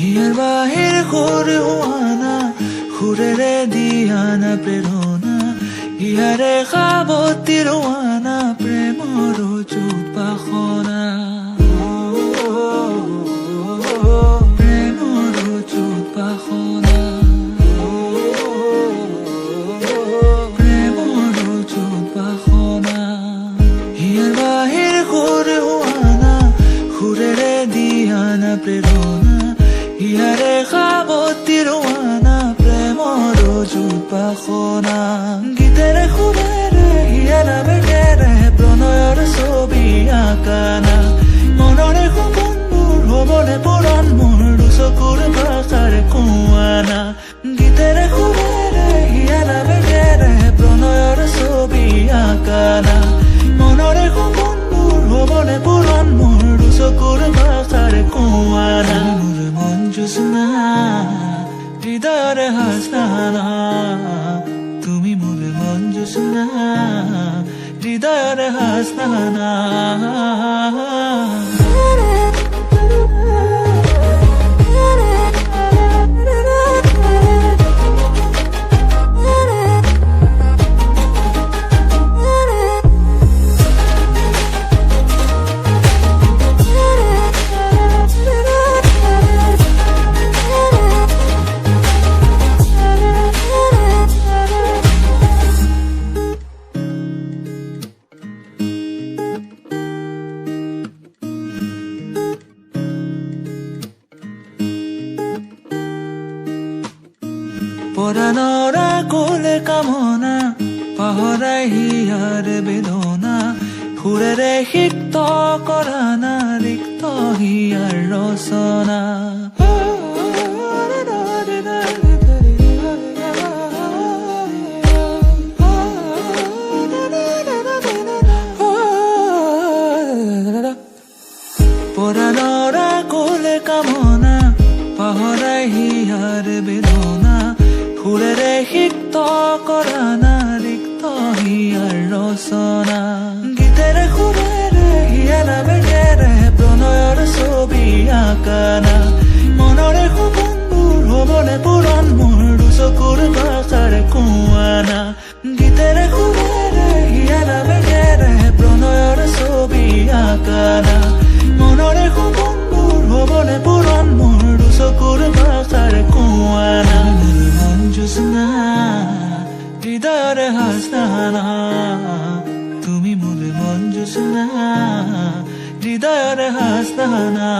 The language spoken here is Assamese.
হিয়াৰ বাহিৰ সুৰ হোৱানা সুৰেৰে দিয়ানা প্ৰেৰণা হিয়াৰে সাৱতি ৰোৱানা প্ৰেমৰ চুপাসনা প্ৰেমৰ চুপাসনা প্ৰেমৰ চুপাসনা হিয়াৰ বাহিৰ সুৰ হোৱানা সুৰেৰে দিয়ানা প্ৰেৰণা হিয়াৰে সাৱতি ৰোৱানা প্ৰেমৰ চুপাসনা গীতেৰে সুৰেৰে হিয়াৰ বেগেৰে প্ৰণয়ৰ ছবি আঁকানা মনৰে সপোনবোৰ হ'বনে পূৰণ মোৰ চকুৰ ভাষাৰ কোৱানা গীতেৰে সুৰেৰে হিয়াৰ বেগেৰে প্ৰণয়ৰ ছবি আঁকানা মনৰে সপোনবোৰ হ'বনে পূৰণ মোৰ চকুৰ ভাষাৰ কোৱানা মোৰ মন জোছনা হৃদয়ৰে হাসনা তুমি মোৰ মন জোছনা হৃদয়ৰে হাসনা পৰাণৰা কোলে কামনা পাহৰাই হিয়াৰ বেদনা সুৰেৰে সিক্ত কৰানা ৰিক্ত হিয়াৰ ৰচনা পৰাণৰা কোলে কামনা পাহৰাই হিয়াৰ বেদনা সুৰেৰে সিক্ত কৰানা ৰিক্ত হিয়াৰ ৰচনা গীতেৰে সুৰেৰে হিয়াৰ বেগেৰে প্ৰণয়ৰ ছবি আঁকানা মনৰে সপোনবোৰ হ'বনে পূৰণ মোৰ চকুৰ ভাষাৰ কোৱানা গীতেৰে সুৰেৰে হিয়াৰ বেগেৰে প্ৰণয়ৰ ছবি আঁকানা মনৰে সপোনবোৰ হ'বনে পূৰণ মোৰ চকুৰ ভাষাৰ কোৱানা জোছনা হৃদয়ৰে হাসনা তুমি মোৰ মন জোছনা হৃদয়ৰে হাসনা